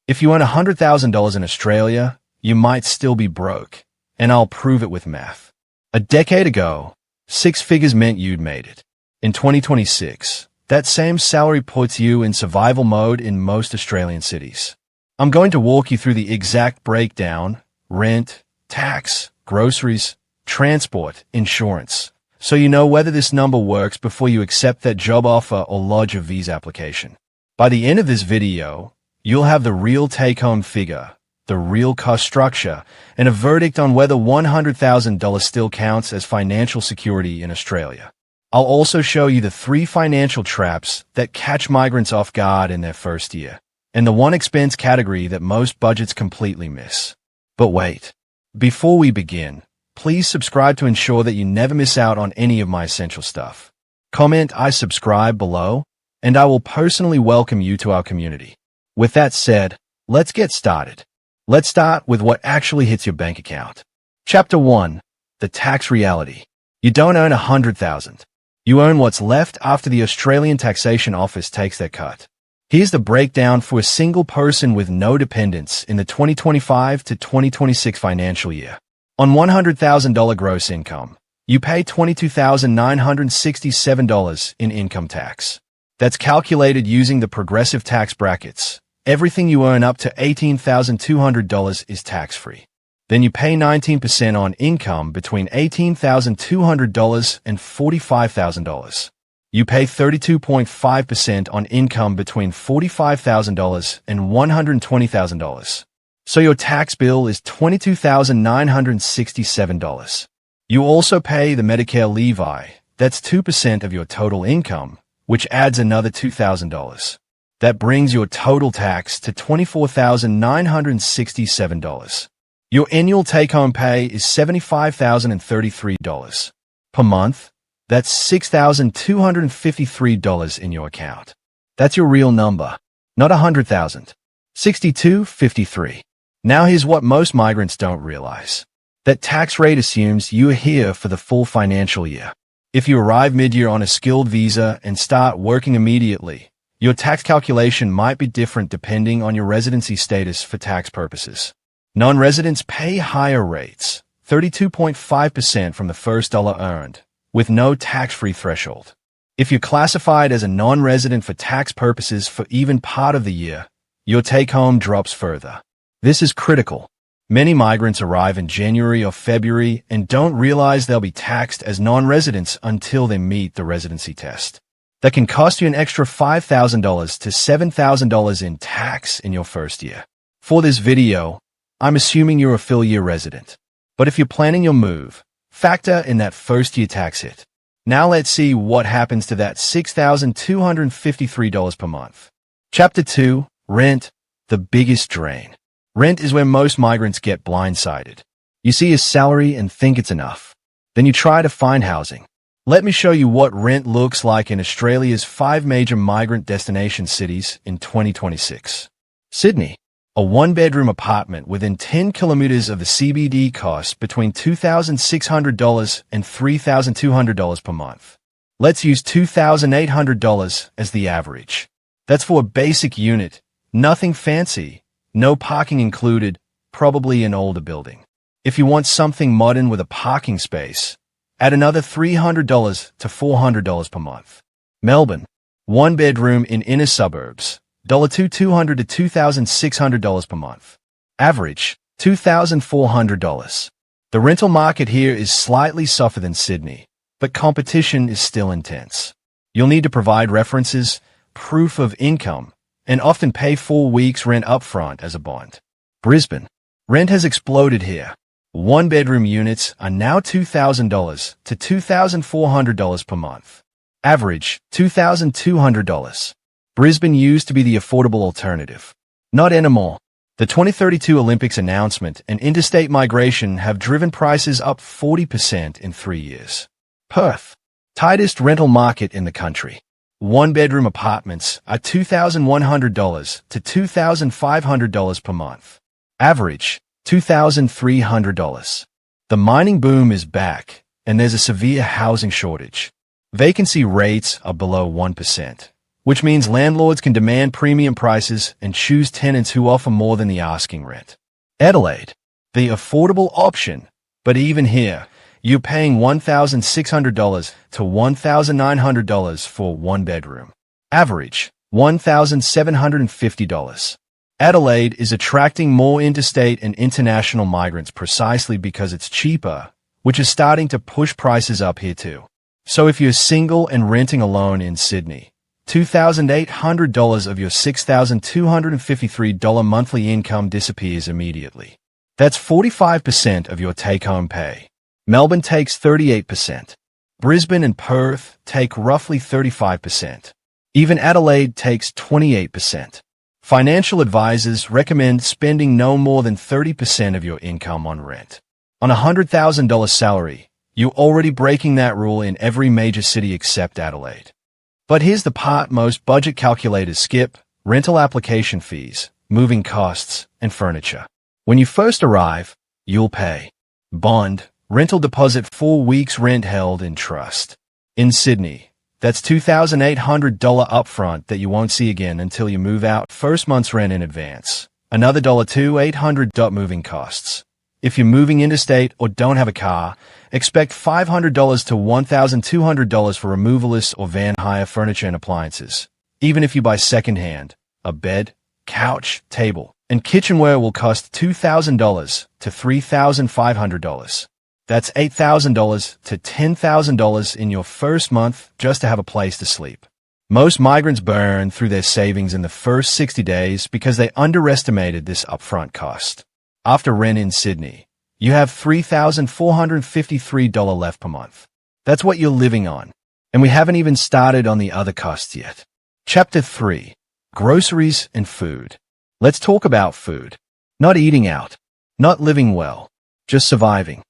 If you earn $100,000 in Australia, you might still be broke, and I'll prove it with math. A decade ago, 6 figures meant you'd made it. In 2026, that same salary puts you in survival mode in most Australian cities. I'm going to walk you through the exact breakdown: rent, tax, groceries, transport, insurance, so you know whether this number works before you accept that job offer or lodge a visa application. By the end of this video, you'll have the real take-home figure, the real cost structure, and a verdict on whether $100,000 still counts as financial security in Australia. I'll also show you the 3 financial traps that catch migrants off guard in their first year, and the 1 expense category that most budgets completely miss. But wait, before we begin, please subscribe to ensure that you never miss out on any of my essential stuff. Comment "I subscribe" below, and I will personally welcome you to our community. With that said, let's get started. Let's start with what actually hits your bank account. Chapter 1. The tax reality. You don't earn $100,000. You earn what's left after the Australian Taxation Office takes their cut. Here's the breakdown for a single person with no dependents in the 2025 to 2026 financial year. On $100,000 gross income, you pay $22,967 in income tax. That's calculated using the progressive tax brackets. Everything you earn up to $18,200 is tax-free. Then you pay 19% on income between $18,200 and $45,000. You pay 32.5% on income between $45,000 and $120,000. So your tax bill is $22,967. You also pay the Medicare levy. That's 2% of your total income, which adds another $2,000. That brings your total tax to $24,967. Your annual take-home pay is $75,033. Per month, that's $6,253 in your account. That's your real number, not $100,000. $62.53. Now here's what most migrants don't realize. That tax rate assumes you are here for the full financial year. If you arrive mid-year on a skilled visa and start working immediately, your tax calculation might be different depending on your residency status for tax purposes. Non-residents pay higher rates, 32.5% from the first dollar earned, with no tax-free threshold. If you're classified as a non-resident for tax purposes for even part of the year, your take-home drops further. This is critical. Many migrants arrive in January or February and don't realize they'll be taxed as non-residents until they meet the residency test. That can cost you an extra $5,000 to $7,000 in tax in your first year. For this video, I'm assuming you're a full-year resident. But if you're planning your move, factor in that first-year tax hit. Now let's see what happens to that $6,253 per month. Chapter 2. Rent, the biggest drain. Rent is where most migrants get blindsided. You see a salary and think it's enough. Then you try to find housing. Let me show you what rent looks like in Australia's 5 major migrant destination cities in 2026. Sydney. A 1-bedroom apartment within 10 kilometers of the CBD costs between $2,600 and $3,200 per month. Let's use $2,800 as the average. That's for a basic unit, nothing fancy, no parking included, probably an older building. If you want something modern with a parking space, add another $300 to $400 per month. Melbourne. 1-bedroom in inner suburbs. $200 to $2,600 per month. Average, $2,400. The rental market here is slightly softer than Sydney, but competition is still intense. You'll need to provide references, proof of income, and often pay 4 weeks' rent upfront as a bond. Brisbane. Rent has exploded here. 1-bedroom units are now $2,000 to $2,400 per month. Average, $2,200. Brisbane used to be the affordable alternative. Not anymore. The 2032 Olympics announcement and interstate migration have driven prices up 40% in 3 years. Perth. Tightest rental market in the country. 1-bedroom apartments are $2,100 to $2,500 per month. Average, $2,300. The mining boom is back, and there's a severe housing shortage. Vacancy rates are below 1%. which means landlords can demand premium prices and choose tenants who offer more than the asking rent. Adelaide, the affordable option, but even here, you're paying $1,600 to $1,900 for one bedroom. Average, $1,750. Adelaide is attracting more interstate and international migrants precisely because it's cheaper, which is starting to push prices up here too. So if you're single and renting alone in Sydney, $2,800 of your $6,253 monthly income disappears immediately. That's 45% of your take-home pay. Melbourne takes 38%. Brisbane and Perth take roughly 35%. Even Adelaide takes 28%. Financial advisors recommend spending no more than 30% of your income on rent. On a $100,000 salary, you're already breaking that rule in every major city except Adelaide. But here's the part most budget calculators skip: rental application fees, moving costs, and furniture. When you first arrive, you'll pay bond, rental deposit, 4 weeks rent held in trust. In Sydney, that's $2,800 upfront that you won't see again until you move out. First month's rent in advance. Another $2,800 moving costs. If you're moving interstate or don't have a car, expect $500 to $1,200 for removalists or van hire furniture and appliances. Even if you buy secondhand, a bed, couch, table, and kitchenware will cost $2,000 to $3,500. That's $8,000 to $10,000 in your first month just to have a place to sleep. Most migrants burn through their savings in the first 60 days because they underestimated this upfront cost. After rent in Sydney, you have $3,453 left per month. That's what you're living on. And we haven't even started on the other costs yet. Chapter 3. Groceries and food. Let's talk about food. Not eating out. Not living well. Just surviving.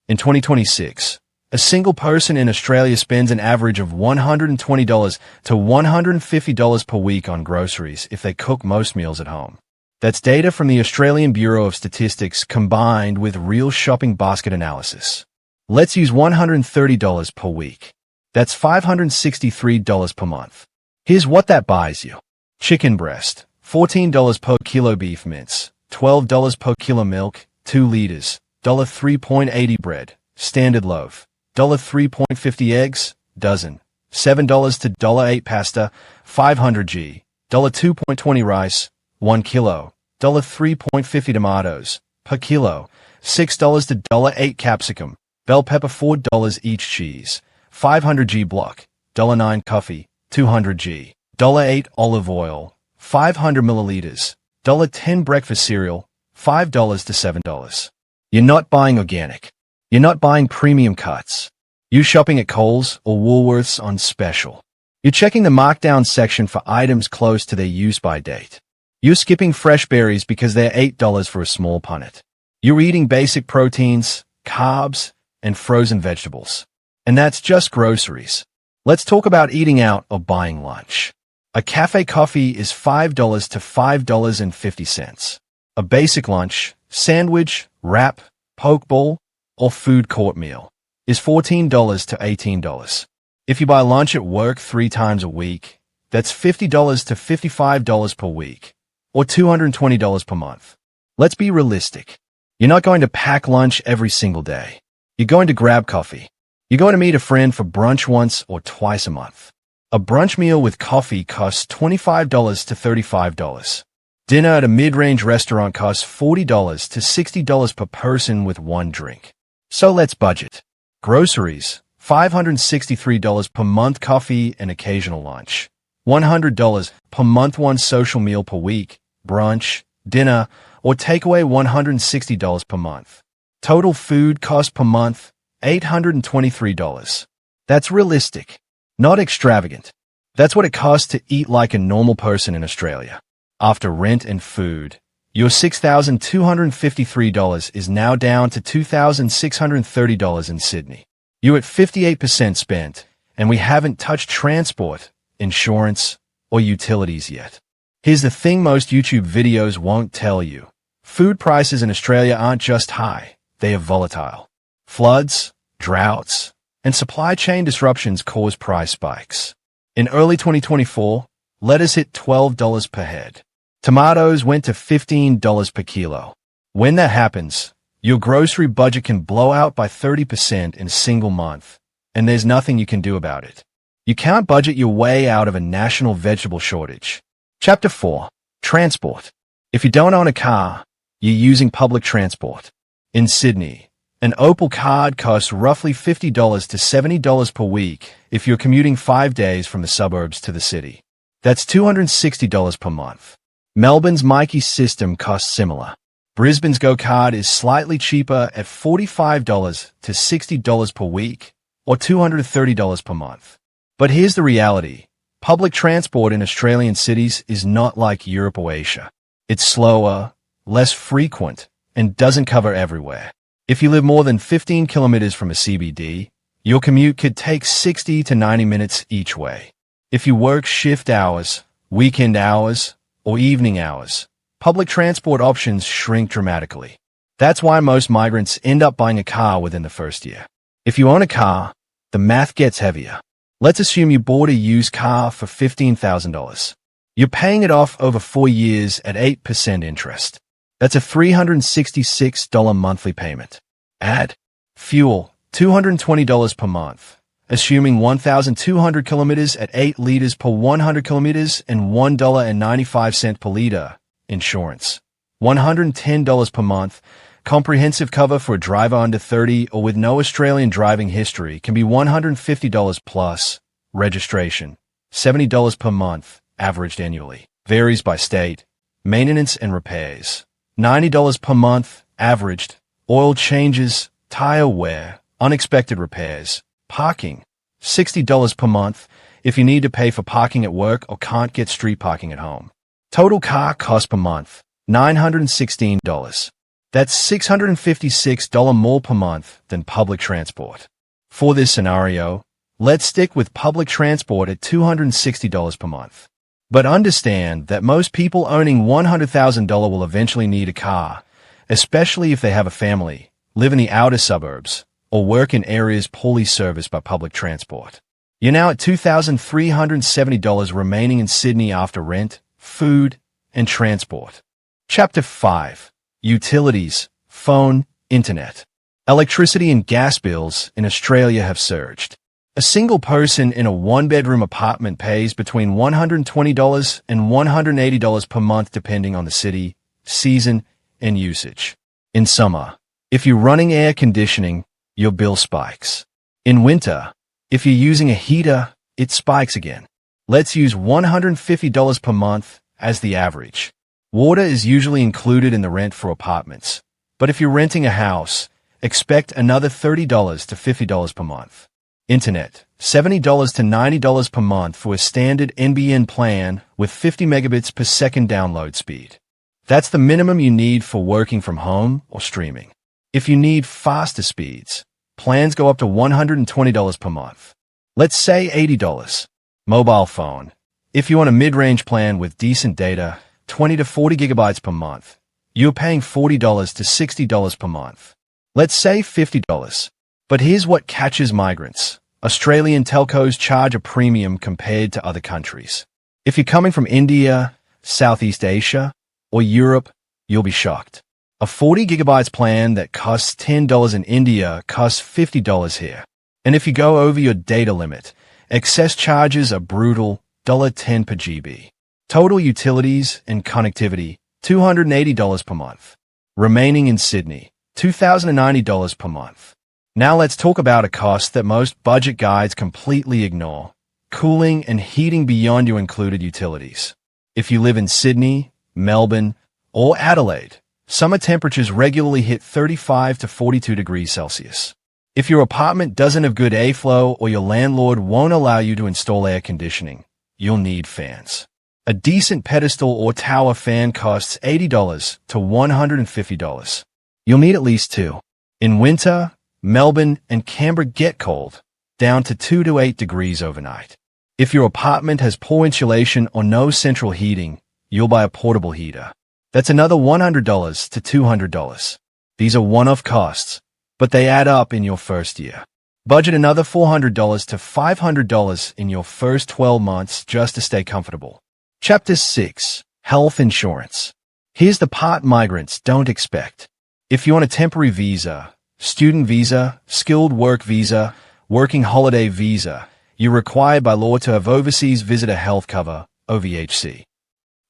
In 2026, a single person in Australia spends an average of $120 to $150 per week on groceries if they cook most meals at home. That's data from the Australian Bureau of Statistics combined with real shopping basket analysis. Let's use $130 per week. That's $563 per month. Here's what that buys you. Chicken breast, $14 per kilo beef mince, $12 per kilo milk, 2 liters, $3.80 bread, standard loaf, $3.50 eggs, dozen, $7 to $8 pasta, 500 g, $2.20 rice, 1 kilo, $3.50 tomatoes, per kilo, $6 to $8 capsicum, bell pepper, $4 each cheese, 500 g block, $9 coffee, 200 g, $8 olive oil, 500 milliliters, $10 breakfast cereal, $5 to $7. You're not buying organic. You're not buying premium cuts. You're shopping at Coles or Woolworths on special. You're checking the markdown section for items close to their use-by date. You're skipping fresh berries because they're $8 for a small punnet. You're eating basic proteins, carbs, and frozen vegetables. And that's just groceries. Let's talk about eating out or buying lunch. A cafe coffee is $5 to $5.50. A basic lunch, sandwich, wrap, poke bowl, or food court meal is $14 to $18. If you buy lunch at work 3 times a week, that's $50 to $55 per week, or $220 per month. Let's be realistic. You're not going to pack lunch every single day. You're going to grab coffee. You're going to meet a friend for brunch once or twice a month. A brunch meal with coffee costs $25 to $35. Dinner at a mid-range restaurant costs $40 to $60 per person with one drink. So let's budget. Groceries, $563 per month. Coffee and occasional lunch, $100 per month. One social meal per week, brunch, dinner, or takeaway, $160 per month. Total food cost per month, $823. That's realistic, not extravagant. That's what it costs to eat like a normal person in Australia. After rent and food, your $6,253 is now down to $2,630 in Sydney. You're at 58% spent, and we haven't touched transport, insurance, or utilities yet. Here's the thing most YouTube videos won't tell you. Food prices in Australia aren't just high, they are volatile. Floods, droughts, and supply chain disruptions cause price spikes. In early 2024, Lettuce hit $12 per head. Tomatoes went to $15 per kilo. When that happens, your grocery budget can blow out by 30% in a single month, and there's nothing you can do about it. You can't budget your way out of a national vegetable shortage. Chapter 4. Transport. If you don't own a car, you're using public transport. In Sydney, an Opal card costs roughly $50 to $70 per week if you're commuting 5 days from the suburbs to the city. That's $260 per month. Melbourne's Mikey system costs similar. Brisbane's Go card is slightly cheaper at $45 to $60 per week, or $230 per month. But here's the reality. Public transport in Australian cities is not like Europe or Asia. It's slower, less frequent, and doesn't cover everywhere. If you live more than 15 kilometers from a CBD, your commute could take 60 to 90 minutes each way. If you work shift hours, weekend hours, or evening hours, public transport options shrink dramatically. That's why most migrants end up buying a car within the first year. If you own a car, the math gets heavier. Let's assume you bought a used car for $15,000. You're paying it off over 4 years at 8% interest. That's a $366 monthly payment. Add fuel, $220 per month, assuming 1,200 kilometers at 8 liters per 100 kilometers and $1.95 per liter. Insurance, $110 per month. Comprehensive cover for a driver under 30 or with no Australian driving history can be $150 plus. Registration, $70 per month, averaged annually. Varies by state. Maintenance and repairs, $90 per month, averaged. Oil changes, tire wear, unexpected repairs. Parking, $60 per month if you need to pay for parking at work or can't get street parking at home. Total car cost per month, $916. That's $656 more per month than public transport. For this scenario, let's stick with public transport at $260 per month. But understand that most people owning $100,000 will eventually need a car, especially if they have a family, live in the outer suburbs, or work in areas poorly serviced by public transport. You're now at $2,370 remaining in Sydney after rent, food, and transport. Chapter 5. Utilities, phone, internet. Electricity and gas bills in Australia have surged. A single person in a one-bedroom apartment pays between $120 and $180 per month depending on the city, season, and usage. In summer, if you're running air conditioning, your bill spikes. In winter, if you're using a heater, it spikes again. Let's use $150 per month as the average. Water is usually included in the rent for apartments, but if you're renting a house, expect another $30 to $50 per month. Internet, $70 to $90 per month for a standard NBN plan with 50 megabits per second download speed. That's the minimum you need for working from home or streaming. If you need faster speeds, plans go up to $120 per month. Let's say $80. Mobile phone. If you want a mid-range plan with decent data, 20 to 40 gigabytes per month, you're paying $40 to $60 per month. Let's say $50. But here's what catches migrants. Australian telcos charge a premium compared to other countries. If you're coming from India, Southeast Asia, or Europe, you'll be shocked. A 40 gigabytes plan that costs $10 in India costs $50 here. And if you go over your data limit, excess charges are brutal, $10 per GB. Total utilities and connectivity, $280 per month. Remaining in Sydney, $2,090 per month. Now let's talk about a cost that most budget guides completely ignore: cooling and heating beyond your included utilities. If you live in Sydney, Melbourne, or Adelaide, summer temperatures regularly hit 35 to 42 degrees Celsius. If your apartment doesn't have good airflow or your landlord won't allow you to install air conditioning, you'll need fans. A decent pedestal or tower fan costs $80 to $150. You'll need at least 2. In winter, Melbourne and Canberra get cold, down to 2 to 8 degrees overnight. If your apartment has poor insulation or no central heating, you'll buy a portable heater. That's another $100 to $200. These are one-off costs, but they add up in your first year. Budget another $400 to $500 in your first 12 months just to stay comfortable. Chapter 6. Health Insurance. Here's the part migrants don't expect. If you're on a temporary visa, student visa, skilled work visa, working holiday visa, you're required by law to have Overseas Visitor Health Cover, OVHC.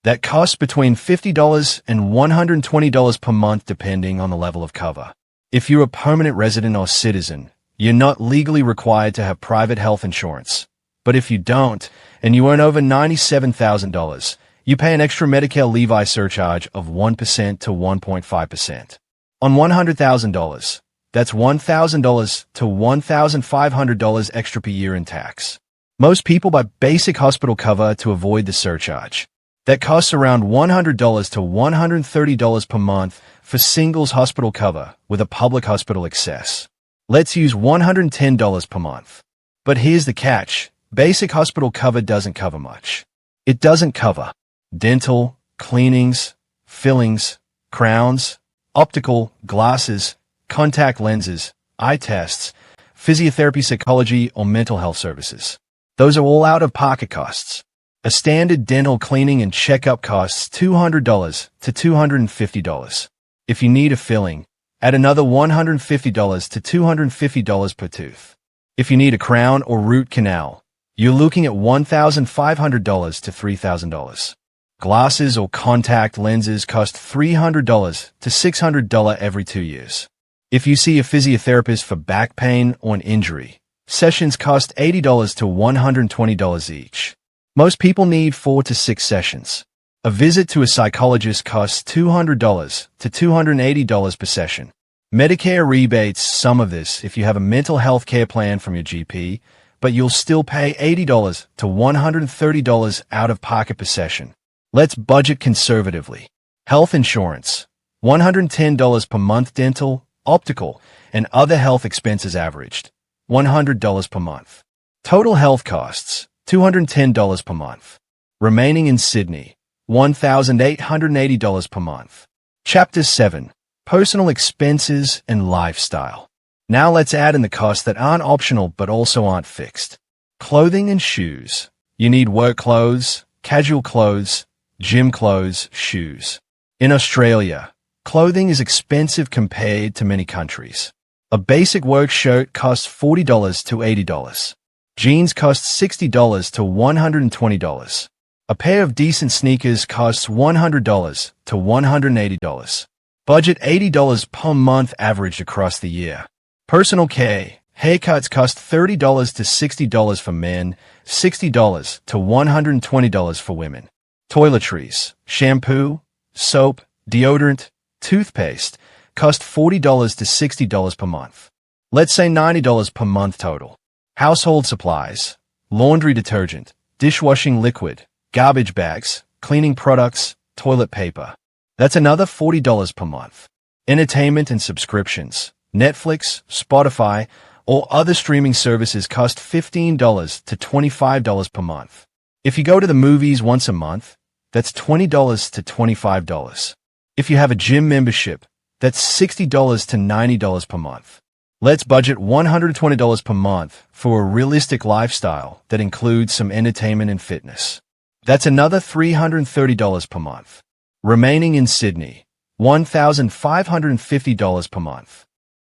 That costs between $50 and $120 per month depending on the level of cover. If you're a permanent resident or citizen, you're not legally required to have private health insurance. But if you don't, and you earn over $97,000, you pay an extra Medicare levy surcharge of 1% to 1.5%. On $100,000, that's $1,000 to $1,500 extra per year in tax. Most people buy basic hospital cover to avoid the surcharge. That costs around $100 to $130 per month for singles hospital cover with a public hospital access. Let's use $110 per month. But here's the catch. Basic hospital cover doesn't cover much. It doesn't cover dental, cleanings, fillings, crowns, optical, glasses, contact lenses, eye tests, physiotherapy, psychology, or mental health services. Those are all out-of-pocket costs. A standard dental cleaning and checkup costs $200 to $250. If you need a filling, add another $150 to $250 per tooth. If you need a crown or root canal, you're looking at $1,500 to $3,000. Glasses or contact lenses cost $300 to $600 every 2 years. If you see a physiotherapist for back pain or an injury, sessions cost $80 to $120 each. Most people need 4 to 6 sessions. A visit to a psychologist costs $200 to $280 per session. Medicare rebates some of this if you have a mental health care plan from your GP, but you'll still pay $80 to $130 out of pocket per session. Let's budget conservatively. Health insurance, $110 per month dental, optical, and other health expenses averaged, $100 per month. Total health costs, $210 per month. Remaining in Sydney, $1,880 per month. Chapter 7. Personal expenses and lifestyle. Now let's add in the costs that aren't optional but also aren't fixed. Clothing and shoes. You need work clothes, casual clothes, gym clothes, shoes. In Australia, clothing is expensive compared to many countries. A basic work shirt costs $40 to $80. Jeans cost $60 to $120. A pair of decent sneakers costs $100 to $180. Budget $80 per month averaged across the year. Personal care. Haircuts cost $30 to $60 for men, $60 to $120 for women. Toiletries, shampoo, soap, deodorant, toothpaste cost $40 to $60 per month. Let's say $90 per month total. Household supplies, laundry detergent, dishwashing liquid, garbage bags, cleaning products, toilet paper. That's another $40 per month. Entertainment and subscriptions. Netflix, Spotify, or other streaming services cost $15 to $25 per month. If you go to the movies once a month, that's $20 to $25. If you have a gym membership, that's $60 to $90 per month. Let's budget $120 per month for a realistic lifestyle that includes some entertainment and fitness. That's another $330 per month. Remaining in Sydney, $1,550 per month.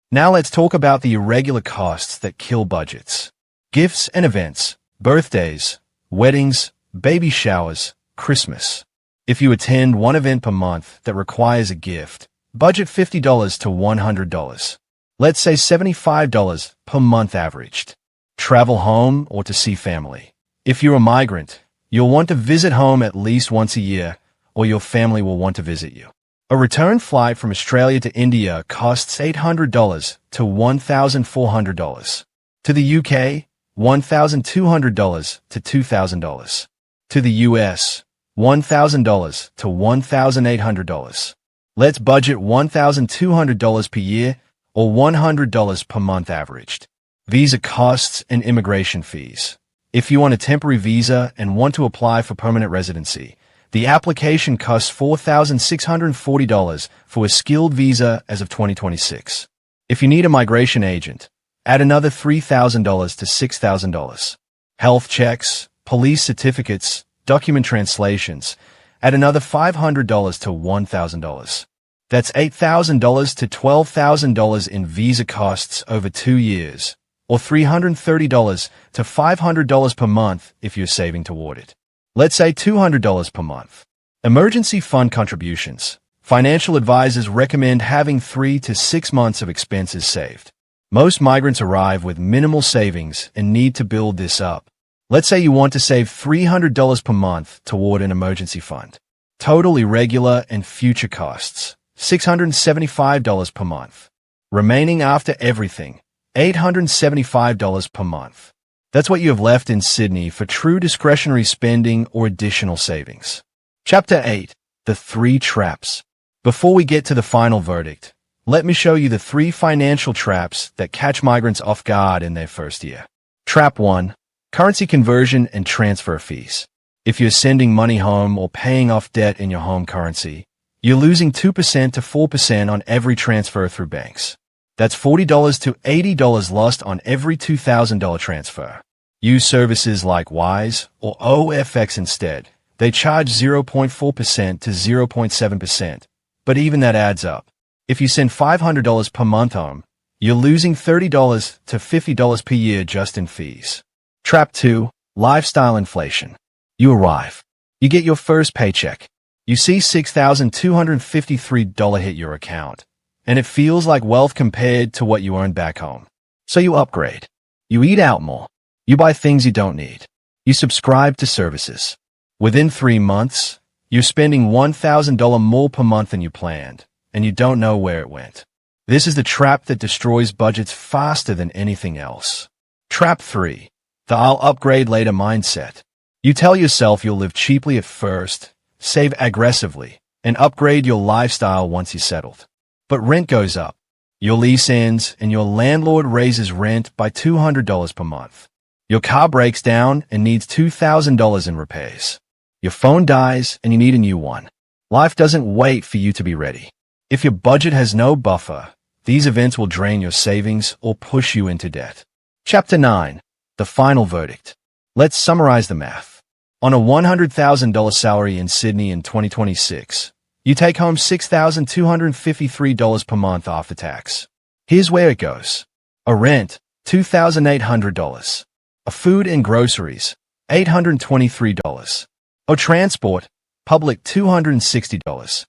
Now let's talk about the irregular costs that kill budgets. Gifts and events, birthdays, weddings, baby showers, Christmas. If you attend one event per month that requires a gift, budget $50 to $100. Let's say $75 per month averaged. Travel home or to see family. If you're a migrant, you'll want to visit home at least once a year, or your family will want to visit you. A return flight from Australia to India costs $800 to $1,400. To the UK, $1,200 to $2,000. To the US, $1,000 to $1,800. Let's budget $1,200 per year or $100 per month averaged. Visa costs and immigration fees. If you want a temporary visa and want to apply for permanent residency, the application costs $4,640 for a skilled visa as of 2026. If you need a migration agent, add another $3,000 to $6,000. Health checks, police certificates, document translations, add another $500 to $1,000. That's $8,000 to $12,000 in visa costs over 2 years, or $330 to $500 per month if you're saving toward it. Let's say $200 per month. Emergency fund contributions. Financial advisors recommend having 3 to 6 months of expenses saved. Most migrants arrive with minimal savings and need to build this up. Let's say you want to save $300 per month toward an emergency fund. Total irregular and future costs, $675 per month. Remaining after everything, $875 per month. That's what you have left in Sydney for true discretionary spending or additional savings. Chapter 8. The 3 Traps. Before we get to the final verdict, let me show you the 3 financial traps that catch migrants off guard in their first year. Trap 1. Currency conversion and transfer fees. If you're sending money home or paying off debt in your home currency, you're losing 2% to 4% on every transfer through banks. That's $40 to $80 lost on every $2,000 transfer. Use services like Wise or OFX instead. They charge 0.4% to 0.7%, but even that adds up. If you send $500 per month home, you're losing $30 to $50 per year just in fees. Trap 2. Lifestyle inflation. You arrive. You get your first paycheck. You see $6,253 hit your account, and it feels like wealth compared to what you earned back home. So you upgrade. You eat out more. You buy things you don't need. You subscribe to services. Within 3 months, you're spending $1,000 more per month than you planned, and you don't know where it went. This is the trap that destroys budgets faster than anything else. Trap 3. The I'll upgrade later mindset. You tell yourself you'll live cheaply at first, save aggressively, and upgrade your lifestyle once you're settled. But rent goes up. Your lease ends, and your landlord raises rent by $200 per month. Your car breaks down and needs $2,000 in repairs. Your phone dies, and you need a new one. Life doesn't wait for you to be ready. If your budget has no buffer, these events will drain your savings or push you into debt. Chapter 9. The final verdict. Let's summarize the math. On a $100,000 salary in Sydney in 2026, you take home $6,253 per month after tax. Here's where it goes. A rent, $2,800. A food and groceries, $823. A transport, public $260.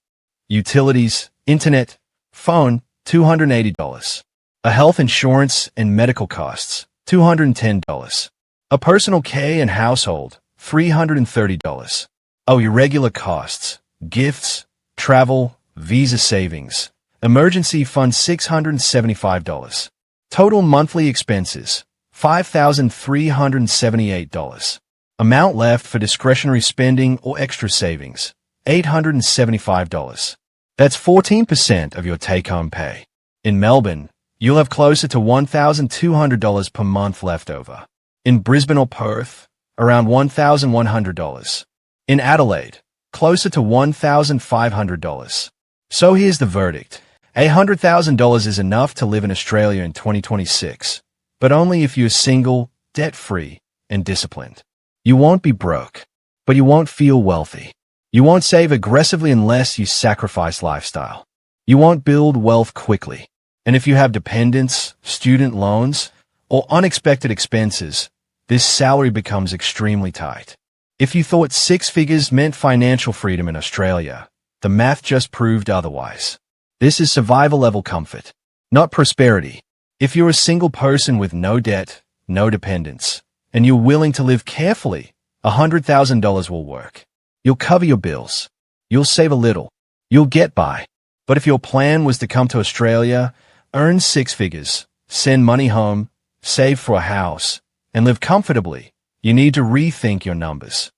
Utilities, internet, phone, $280. A health insurance and medical costs, $210. A personal care and household, $330. Oh, irregular costs, gifts, travel, visa savings, emergency fund $675. Total monthly expenses, $5,378. Amount left for discretionary spending or extra savings, $875. That's 14% of your take-home pay. In Melbourne, you'll have closer to $1,200 per month left over. In Brisbane or Perth, around $1,100. In Adelaide, closer to $1,500. So here's the verdict. $100,000 is enough to live in Australia in 2026, but only if you're single, debt-free, and disciplined. You won't be broke, but you won't feel wealthy. You won't save aggressively unless you sacrifice lifestyle. You won't build wealth quickly. And if you have dependents, student loans, or unexpected expenses, this salary becomes extremely tight. If you thought 6 figures meant financial freedom in Australia, the math just proved otherwise. This is survival-level comfort, not prosperity. If you're a single person with no debt, no dependents, and you're willing to live carefully, $100,000 will work. You'll cover your bills. You'll save a little. You'll get by. But if your plan was to come to Australia, earn 6 figures, send money home, save for a house, and live comfortably, you need to rethink your numbers.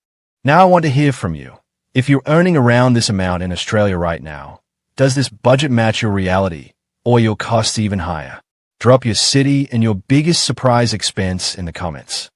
Now I want to hear from you. If you're earning around this amount in Australia right now, does this budget match your reality, or your costs even higher? Drop your city and your biggest surprise expense in the comments.